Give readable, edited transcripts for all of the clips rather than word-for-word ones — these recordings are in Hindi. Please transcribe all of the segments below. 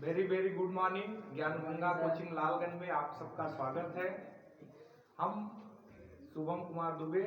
Very very good morning. ज्ञान गंगा कोचिंग लालगंज में आप सबका स्वागत है। हम शुभम कुमार दुबे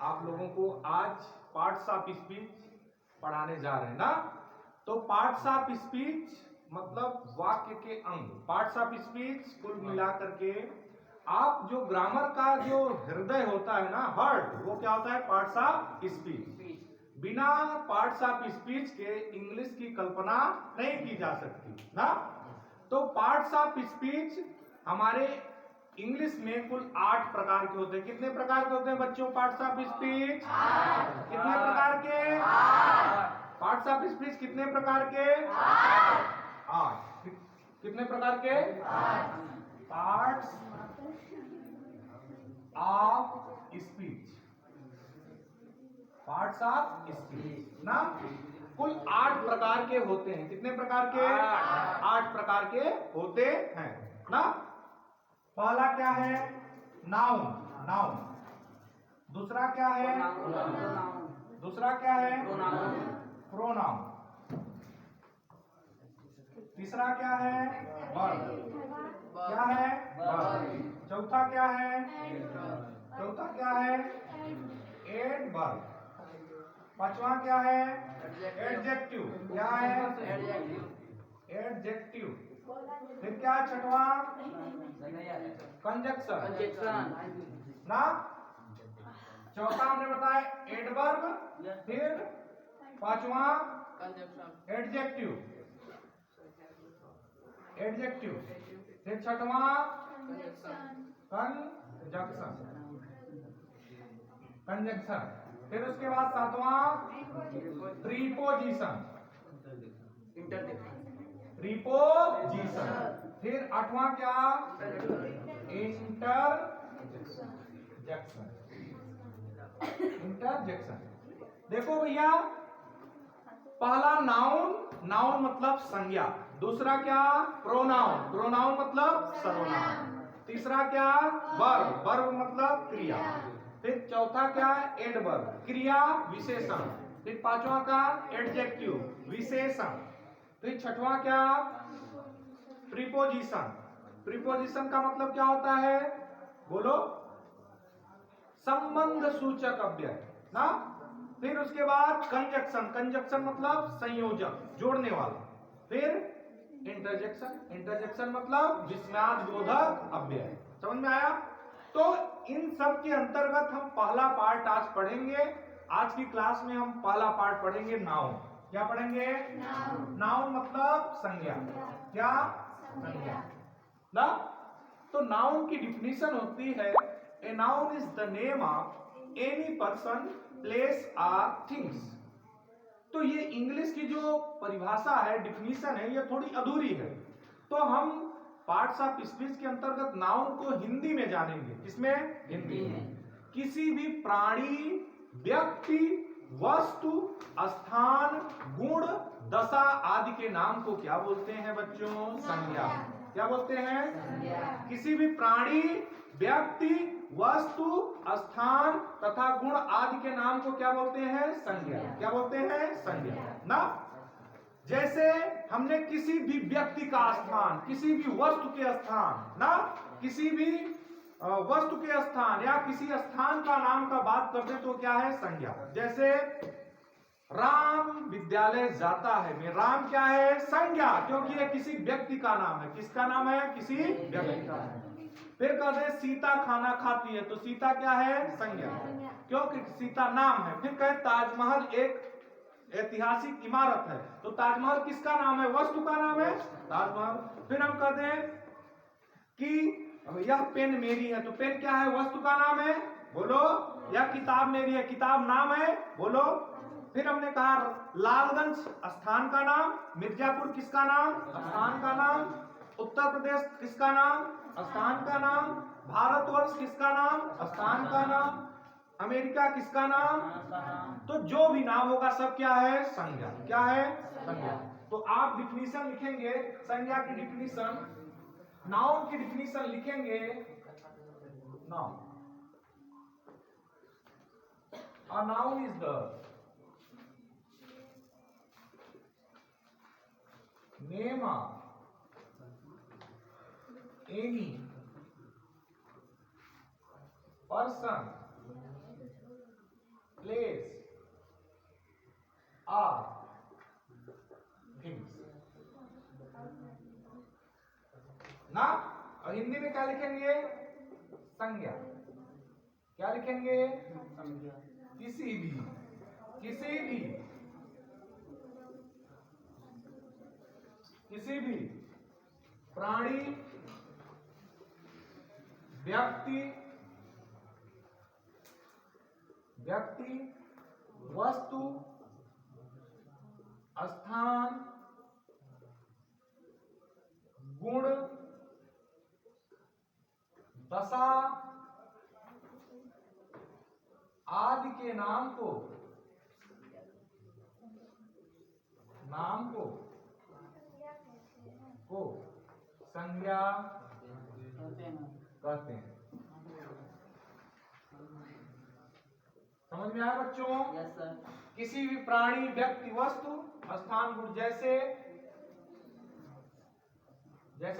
आप लोगों को आज पार्ट्स ऑफ स्पीच पढ़ाने जा रहे हैं ना। तो पार्ट्स ऑफ स्पीच मतलब वाक्य के अंग। पार्ट्स ऑफ स्पीच कुल मिलाकर के आप जो ग्रामर का जो हृदय होता है ना, हार्ट, वो क्या होता है? Parts of speech. बिना पार्ट्स ऑफ स्पीच के इंग्लिश की कल्पना नहीं की जा सकती ना। तो पार्ट्स ऑफ स्पीच हमारे इंग्लिश में कुल 8 प्रकार के होते हैं। कितने प्रकार के होते हैं बच्चों पार्ट्स ऑफ स्पीच? कितने प्रकार के? पार्ट्स ऑफ स्पीच कितने प्रकार के? 8। कितने प्रकार के? Parts of speech. Parts of speech ना कुल 8 प्रकार के होते हैं। कितने प्रकार के? 8 प्रकार के होते हैं ना। पहला क्या है? नाउन। नाउन। दूसरा क्या है? दूसरा क्या है? प्रोनाउन। तीसरा क्या है? वर्ब। क्या है? वर्ब। चौथा क्या है? चौथा क्या है? एडवर्ब। पांचवा क्या है? एडजेक्टिव। क्या है? एडजेक्टिव। फिर क्या? छठवा कंजक्शन ना। चौथा हमने बताया एडवर्ब, फिर पांचवा एडजेक्टिव। एडजेक्टिव फिर छठवा कंजक्शन। कंजक्शन फिर उसके बाद सातवां प्रीपोजिशन। प्रीपोजिशन। फिर आठवां क्या? इंटरजेक्शन। इंटरजेक्शन। देखो भैया, पहला नाउन। नाउन मतलब संज्ञा। दूसरा क्या? प्रोनाउन। प्रोनाउन मतलब सर्वनाम। तीसरा क्या? वर्ब। वर्ब मतलब क्रिया। फिर चौथा क्या? एडवर्ब, क्रिया विशेषण। फिर पांचवा का एडजेक्टिव, विशेषण। फिर छठवां क्या? प्रीपोजिशन। प्रीपोजिशन का मतलब क्या होता है? बोलो। संबंध सूचक अव्यय ना। फिर उसके बाद कंजक्शन। कंजक्शन मतलब संयोजक, जोड़ने वाला। फिर इंटरजेक्शन। इंटरजेक्शन मतलब विस्मयादिबोधक अव्यय। समझ में आया? तो इन सब के अंतर्गत हम पहला पार्ट आज पढ़ेंगे। आज की क्लास में हम पहला पार्ट पढ़ेंगे नाउन। क्या पढ़ेंगे? नाउन मतलब संज्ञा। क्या? संज्ञा ना। तो नाउन की डिफिनीशन होती है, a noun is the name of any person, place और थिंग्स। तो ये इंग्लिश की जो परिभाषा है, डिफिनीशन है, ये थोड़ी अधूरी है। तो हम पार्ट्स ऑफ स्पीच के अंतर्गत नाउन को हिंदी में जानेंगे। किसमें? हिंदी में। किसी भी प्राणी, व्यक्ति, वस्तु, स्थान, गुण, दशा आदि के नाम को क्या बोलते हैं बच्चों? संज्ञा। क्या बोलते हैं? किसी भी प्राणी, व्यक्ति, वस्तु, स्थान तथा गुण आदि के नाम को क्या बोलते हैं? संज्ञा। क्या बोलते हैं? संज्ञा ना। जैसे हमने किसी भी व्यक्ति का स्थान, किसी भी वस्तु के स्थान ना, किसी भी वस्तु के स्थान या किसी स्थान का नाम का बात करते तो क्या है? संज्ञा। जैसे राम विद्यालय जाता है, में राम क्या है? संज्ञा, क्योंकि ये किसी व्यक्ति का नाम है। किसका नाम है? किसी व्यक्ति का है। फिर कहते सीता खाना खाती है, तो सीता क्या है? संज्ञा, क्योंकि सीता नाम है। फिर कहे ताजमहल एक ऐतिहासिक इमारत है, तो ताजमहल किसका नाम है? वस्तु का नाम है ताजमहल। फिर हम कहते हैं कि यह पेन मेरी है, तो पेन क्या है? वस्तु का नाम है, बोलो। यह किताब मेरी है, किताब नाम है, बोलो। फिर हमने कहा लालगंज स्थान का नाम, मिर्जापुर किसका नाम? स्थान का नाम। उत्तर प्रदेश किसका नाम? स्थान का नाम। भारतवर्ष किसका नाम? स्थान का नाम। अमेरिका किसका नाम? तो जो भी नाम होगा सब क्या है? संज्ञा। क्या है? संज्ञा। तो आप डिफिनीशन लिखेंगे, संज्ञा की डिफिनीशन, नाउन की डिफिनीशन लिखेंगे। Noun, a noun is the name of any person place or things ना। और हिंदी में क्या लिखेंगे? संज्ञा। क्या लिखेंगे? किसी भी प्राणी, व्यक्ति, वस्तु, स्थान, गुण, दशा आदि के नाम को संज्ञा कहते हैं। समझ में आया बच्चों? Yes sir. किसी भी प्राणी, व्यक्ति, वस्तु, स्थान, गुण, जैसे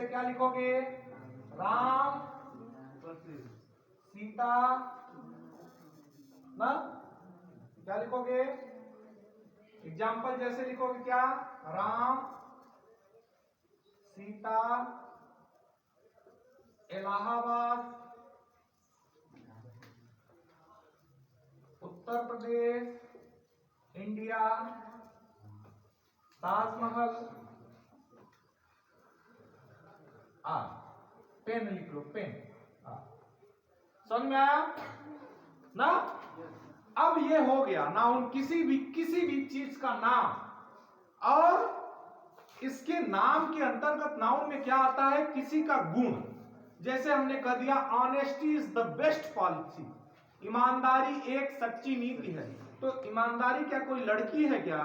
क्या लिखोगे? राम, सीता, ना? क्या लिखोगे? एग्जाम्पल जैसे लिखोगे क्या? राम, सीता, इलाहाबाद, उत्तर प्रदेश, इंडिया, ताजमहल। पेन लिख लो, पेन। समझ में आया ना? अब ये हो गया नाउन, किसी भी चीज का नाम। और इसके नाम के अंतर्गत नाउन में क्या आता है? किसी का गुण। जैसे हमने कह दिया honesty is the best policy, ईमानदारी एक सच्ची नीति है। तो ईमानदारी क्या कोई लड़की है क्या?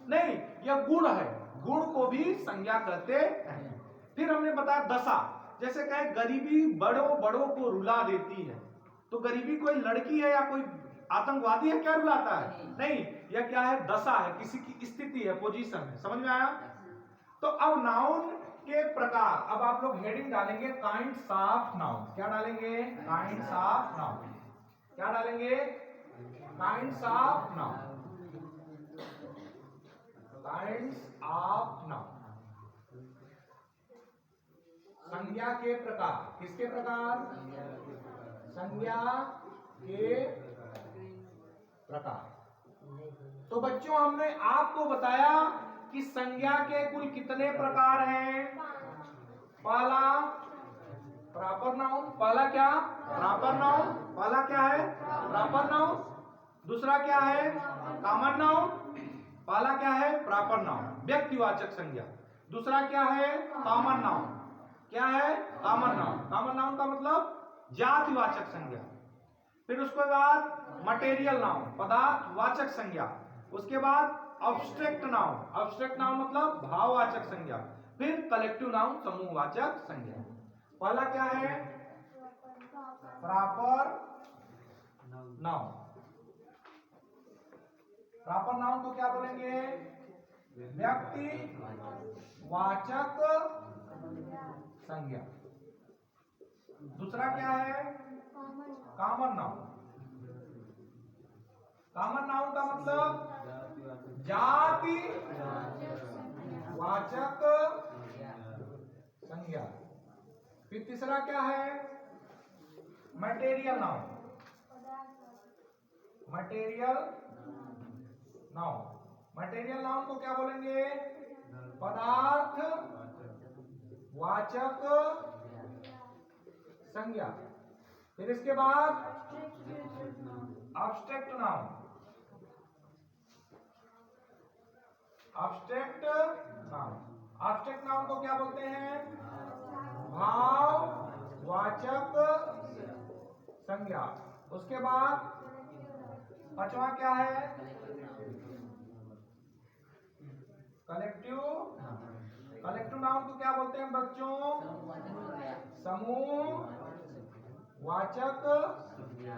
नहीं, यह गुण है। गुण को भी संज्ञा कहते हैं। फिर हमने बताया दशा, जैसे कहे गरीबी बड़ों को रुला देती है। तो गरीबी कोई लड़की है या कोई आतंकवादी है क्या रुलाता है? नहीं, यह क्या है? दशा है, किसी की स्थिति है, पोजीशन है। समझ में आया? तो अब नाउन के प्रकार, अब आप लोग हेडिंग डालेंगे काइंड्स ऑफ नाउन। क्या डालेंगे? Kinds of noun. क्या डालेंगे? Kinds of noun. Kinds of noun. संज्ञा के प्रकार। किसके प्रकार? संज्ञा के प्रकार। तो बच्चों हमने आपको बताया कि संज्ञा के कुल कितने प्रकार हैं। पहला प्रॉपर नाउन। पहला क्या? Proper noun. पहला क्या है? Proper noun. दूसरा क्या है? Common noun. पहला क्या है? प्रॉपर नाउन, व्यक्तिवाचक संज्ञा। दूसरा क्या है? Common noun. क्या है? Common noun. कॉमन नाउन का मतलब जातिवाचक संज्ञा। फिर उसके बाद मटेरियल नाउन, पदार्थवाचक संज्ञा। उसके बाद अब्स्ट्रैक्ट नाउन। अब्स्ट्रैक्ट नाउन मतलब भाववाचक संज्ञा। फिर कलेक्टिव नाउन, समूहवाचक संज्ञा। पहला क्या है? Proper noun. प्रॉपर नाउन को क्या बोलेंगे? व्यक्ति वाचक संज्ञा। दूसरा क्या है? Common noun. कॉमन नाउन का मतलब जाति वाचक संज्ञा। फिर तीसरा क्या है? Material noun. Material noun. Material noun को क्या बोलेंगे? पदार्थ वाचक संज्ञा। फिर इसके बाद abstract noun. Abstract noun. Abstract noun को क्या बोलते हैं? भाववाचक संज्ञा। उसके बाद पांचवा क्या है? कलेक्टिव। कलेक्टिव नाउन को क्या बोलते हैं बच्चों? समूह वाचक संज्ञा।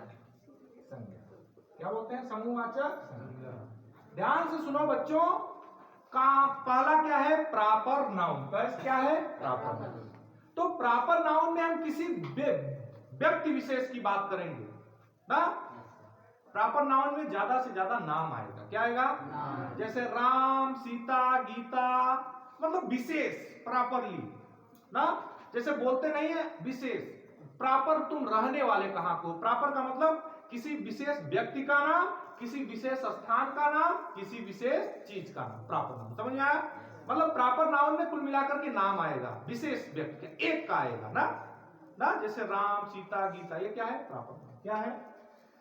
क्या बोलते हैं? समूहवाचक संज्ञा। ध्यान से सुनो बच्चों, का पहला क्या है? Proper noun. क्या है? Proper noun. तो प्रॉपर नाउन में हम किसी व्यक्ति विशेष की बात करेंगे ना। प्रॉपर नाउन में ज्यादा से ज्यादा नाम आएगा। क्या आएगा? जैसे राम, सीता, गीता, मतलब विशेष प्रॉपरली ना। जैसे बोलते नहीं है विशेष, प्रॉपर तुम रहने वाले कहां को। प्रॉपर का मतलब किसी विशेष व्यक्ति का नाम, किसी विशेष स्थान का नाम, किसी विशेष चीज का नाम, प्रॉपर नाउन। समझ में आया? मतलब प्रॉपर नाउन में कुल मिलाकर के नाम आएगा, विशेष व्यक्ति का एक का आएगा ना। जैसे राम, सीता, गीता, ये क्या है? Proper noun. क्या है?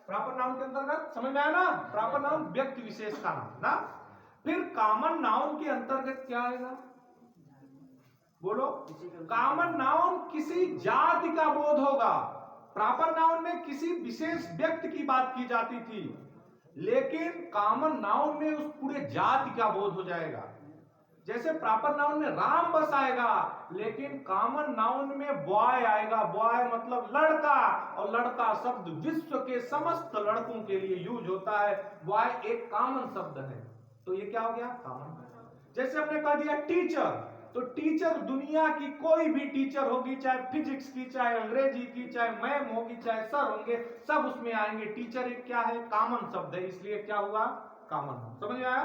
प्रॉपर नाउन के अंतर्गत। समझ में आया ना? प्रॉपर नाउन व्यक्ति विशेष का नाम ना। फिर कॉमन नाउन के अंतर्गत क्या आएगा? बोलो। कॉमन नाउन किसी जाति का बोध होगा। प्रॉपर नाउन में किसी विशेष व्यक्ति की बात की जाती थी, लेकिन कॉमन नाउन में उस पूरे जाति का बोध हो जाएगा। जैसे प्रॉपर नाउन में राम बस आएगा, लेकिन कॉमन नाउन में बॉय आएगा। बॉय मतलब लड़का, और लड़का शब्द विश्व के समस्त लड़कों के लिए यूज होता है। बॉय एक कॉमन शब्द है, तो ये क्या हो गया? कॉमन। जैसे हमने कह दिया टीचर, तो टीचर दुनिया की कोई भी टीचर होगी, चाहे फिजिक्स की, चाहे अंग्रेजी की, चाहे मैम होगी, चाहे सर होंगे, सब उसमें आएंगे। टीचर एक क्या है? कॉमन शब्द है, इसलिए क्या हुआ? कॉमन। समझ में आया?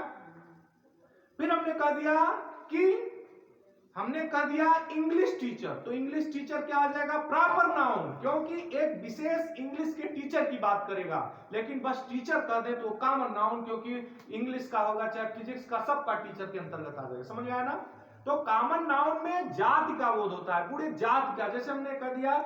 फिर हमने कह दिया इंग्लिश टीचर, तो इंग्लिश टीचर क्या आ जाएगा? प्रॉपर नाउन, क्योंकि एक विशेष इंग्लिश के टीचर की बात करेगा। लेकिन बस टीचर कह दे तो कॉमन नाउन, क्योंकि इंग्लिश का होगा, चाहे फिजिक्स का, सबका टीचर के अंतर्गत आ जाएगा। समझ में आया ना? तो कॉमन नाउन में जाति का बोध होता है, पूरे जाति का। जैसे हमने कह दिया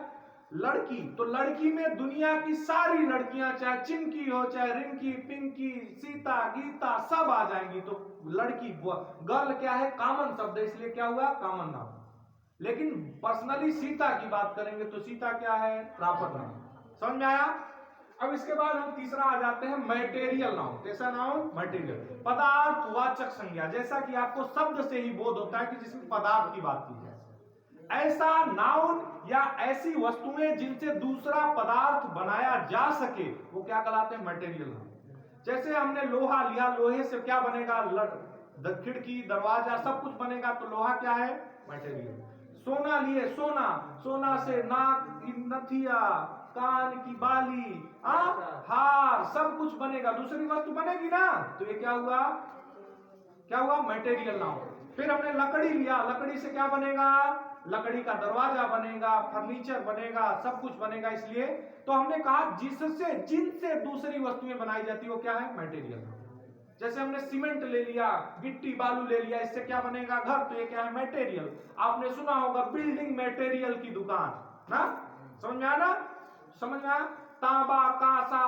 लड़की, तो लड़की में दुनिया की सारी लड़कियां, चाहे चिंकी हो, चाहे रिंकी, पिंकी, सीता, गीता, सब आ जाएंगी। तो लड़की, गर्ल क्या है? कॉमन शब्द है, इसलिए क्या हुआ? Common noun. लेकिन पर्सनली सीता की बात करेंगे तो सीता क्या है? Proper noun. समझ में आया? अब इसके बाद हम तीसरा आ जाते हैं मैटेरियल नाउन। कैसा नाउन? मैटेरियल, पदार्थवाचक संज्ञा। जैसा कि आपको शब्द से ही बोध होता है कि जिसमें पदार्थ की बात की जाए, ऐसा नाउन या ऐसी वस्तुएं जिनसे दूसरा पदार्थ बनाया जा सके, वो क्या कहलाते हैं? Material noun. जैसे हमने लोहा लिया, लोहे से क्या बनेगा? खिड़की, दरवाजा, सब कुछ बनेगा, तो लोहा क्या है? मटेरियल। सोना लिए, सोना से नाक की नथिया, कान की बाली, हार, सब कुछ बनेगा। दूसरी वस्तु बनेगी ना, तो ये क्या हुआ? क्या हुआ? Material noun. फिर हमने लकड़ी लिया, लकड़ी से क्या बनेगा? लकड़ी का दरवाजा बनेगा, फर्नीचर बनेगा, सब कुछ बनेगा। इसलिए तो हमने कहा जिनसे दूसरी वस्तुएं बनाई जाती है वो क्या है? मटेरियल। जैसे हमने सीमेंट ले लिया, गिट्टी, बालू ले लिया, इससे क्या बनेगा? घर, तो ये क्या है? मटेरियल। आपने सुना होगा बिल्डिंग मटेरियल की दुकान ना। समझ में आया ना? समझ में आया? तांबा, कांसा,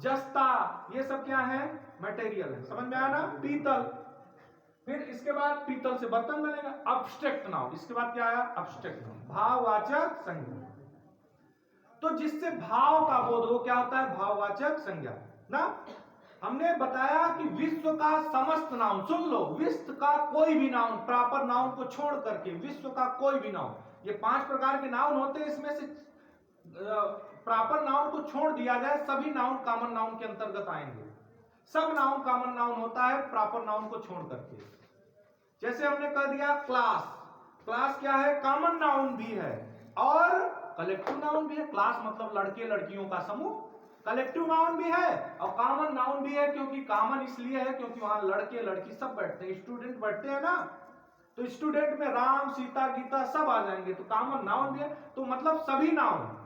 जस्ता, ये सब क्या है? मटेरियल है। समझ में आया ना? पीतल। फिर इसके बाद पीतल से बर्तन बनेगा, अब्स्ट्रैक्ट नाउन। इसके बाद क्या आया? अब्स्ट्रैक्ट नाउन, भाववाचक संज्ञा। तो जिससे भाव का बोध हो, क्या होता है? भाववाचक संज्ञा ना। हमने बताया कि विश्व का समस्त नाउन, सुन लो, विश्व का कोई भी नाउन, प्रॉपर नाउन को छोड़ करके विश्व का कोई भी नाउन, ये 5 प्रकार के नाउन होते हैं, इसमें से प्रॉपर नाउन को छोड़ दिया जाए, सभी नाउन कॉमन नाउन के अंतर्गत आएंगे। सब नाउन कॉमन नाउन होता है प्रॉपर नाउन को छोड़ करके। जैसे हमने कह दिया क्लास, क्लास क्या है? कॉमन नाउन भी है और कलेक्टिव नाउन भी है। क्लास मतलब लड़के लड़कियों का समूह, कलेक्टिव नाउन भी है और कॉमन नाउन भी है। क्योंकि कॉमन इसलिए है क्योंकि वहां लड़के लड़की सब बैठते हैं, स्टूडेंट बैठते हैं ना, तो स्टूडेंट में राम, सीता, गीता सब आ जाएंगे, तो कॉमन नाउन भी है। तो मतलब सभी नाउन,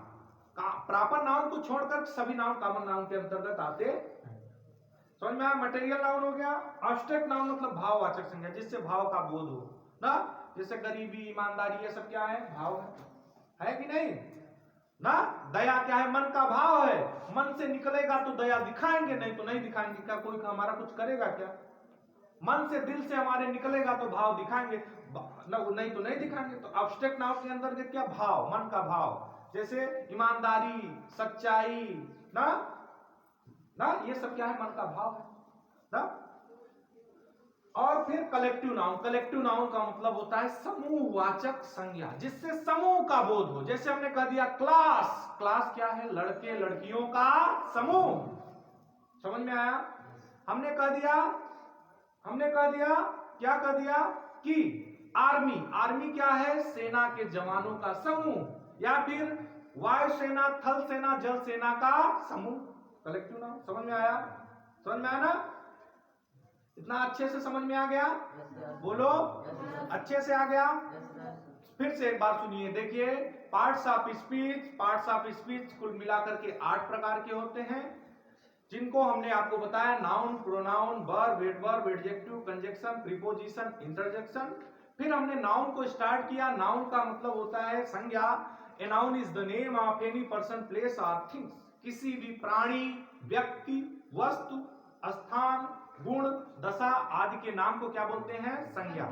प्रॉपर नाउन को छोड़कर सभी नाउन कॉमन नाउन के अंतर्गत आते हैं। समझ में आया? मटेरियल नाउन हो गया। अब्स्ट्रैक्ट नाउन मतलब भाववाचक संज्ञा, जिससे भाव का बोध हो ना। जैसे गरीबी, ईमानदारी, ये सब क्या है? भाव है कि नहीं ना। दया क्या है? मन का भाव है। मन से निकलेगा तो दया दिखाएंगे, नहीं तो नहीं दिखाएंगे। क्या कोई हमारा कुछ करेगा क्या? मन से, दिल से हमारे निकलेगा तो भाव दिखाएंगे, नहीं तो नहीं दिखाएंगे। तो अब्स्ट्रैक्ट नाउन के अंदर क्या? भाव, मन का भाव। जैसे ईमानदारी, सच्चाई ना, ये सब क्या है? मन का भाव है ना। और फिर कलेक्टिव नाउन, कलेक्टिव नाउन का मतलब होता है समूहवाचक संज्ञा, जिससे समूह का बोध हो। जैसे हमने कह दिया क्लास, क्लास क्या है? लड़के लड़कियों का समूह। समझ में आया? हमने कह दिया क्या कह दिया कि आर्मी, आर्मी क्या है? सेना के जवानों का समूह, या फिर वायुसेना, थल सेना, जल सेना का समूह, कलेक्टिव नाउन। समझ में आया? समझ में आया ना? इतना अच्छे से समझ में आ गया? बोलो, अच्छे से आ गया? फिर से एक बार सुनिए, देखिए, parts of speech, parts of speech कुल मिलाकर के 8 प्रकार के होते हैं, जिनको हमने आपको बताया, noun, pronoun, verb, adverb, adjective, conjunction, preposition, interjection. फिर हमने नाउन को स्टार्ट किया। नाउन का मतलब होता है संज्ञा। A noun is the name of any person, place और थिंग्स। किसी भी प्राणी, व्यक्ति, वस्तु, स्थान, गुण, दशा आदि के नाम को क्या बोलते हैं? संज्ञा।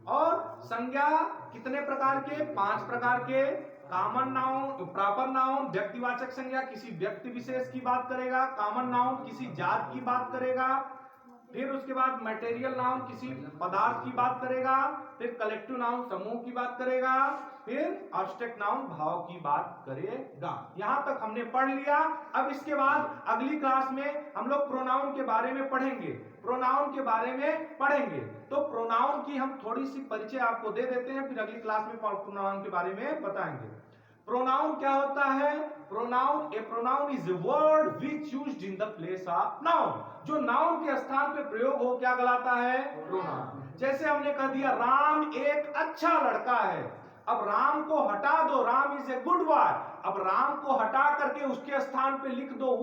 और संज्ञा कितने प्रकार के? 5 प्रकार के। कॉमन नाउन, प्रॉपर नाउन व्यक्तिवाचक संज्ञा, किसी व्यक्ति विशेष की बात करेगा। कॉमन नाउन किसी जात की बात करेगा। फिर उसके बाद मटेरियल नाउन किसी पदार्थ की बात करेगा। फिर कलेक्टिव नाउन समूह की बात करेगा। फिर एब्स्ट्रैक्ट नाउन भाव की बात करेगा। यहां तक हमने पढ़ लिया। अब इसके बाद अगली क्लास में हम लोग प्रोनाउन के बारे में पढ़ेंगे, प्रोनाउन के बारे में पढ़ेंगे। तो प्रोनाउन की हम थोड़ी सी परिचय आपको दे देते हैं, फिर अगली क्लास में प्रोनाउन के बारे में बताएंगे। प्रोनाउन क्या होता है? Pronoun, A pronoun is a word which used in the place of noun. जो नाउन के स्थान पे प्रयोग हो क्या कहलाता है? प्रोनाउन। जैसे हमने कह दिया राम एक अच्छा लड़का है। अब राम को हटा दो, Ram is a good boy. अब राम को हटा करके उसके स्थान पे लिख दो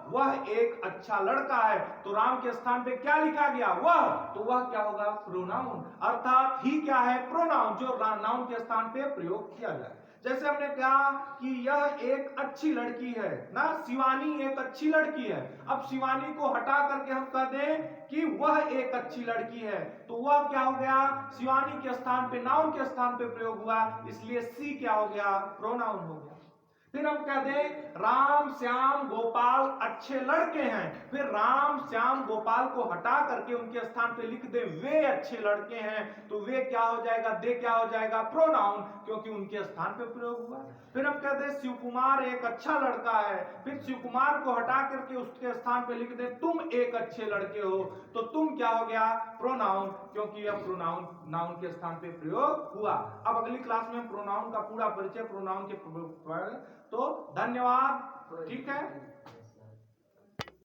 वह एक अच्छा लड़का है। तो राम के स्थान पे क्या लिखा गया? वह। तो वह क्या होगा? प्रोनाउन। अर्थात ही क्या है? प्रोनाउन, जो नाउन के स्थान पे प्रयोग किया जाए। जैसे हमने कहा कि यह एक अच्छी लड़की है ना, शिवानी एक अच्छी लड़की है। अब शिवानी को हटा करके हम कह दें कि वह एक अच्छी लड़की है, तो वह क्या हो गया? शिवानी के स्थान पे, नाउन के स्थान पे प्रयोग हुआ, इसलिए सी क्या हो गया? प्रोनाउन हो गया। फिर हम कह दें राम, श्याम, गोपाल अच्छे लड़के हैं। फिर राम, श्याम, गोपाल को हटा करके उनके स्थान पे लिख दे वे अच्छे लड़के हैं, तो वे क्या हो जाएगा? दे क्या हो जाएगा? प्रोनाउन, क्योंकि उनके स्थान पे प्रयोग हुआ। फिर हम कहते हैं शिव कुमार एक अच्छा लड़का है। फिर शिव कुमार को हटा करके उसके स्थान पे लिख दे तुम एक अच्छे लड़के हो, तो तुम क्या हो गया? प्रोनाउन, क्योंकि यह प्रोनाउन नाउन के स्थान पे प्रयोग हुआ। अब अगली क्लास में हम प्रोनाउन का पूरा परिचय, प्रोनाउन के तो धन्यवाद। ठीक है।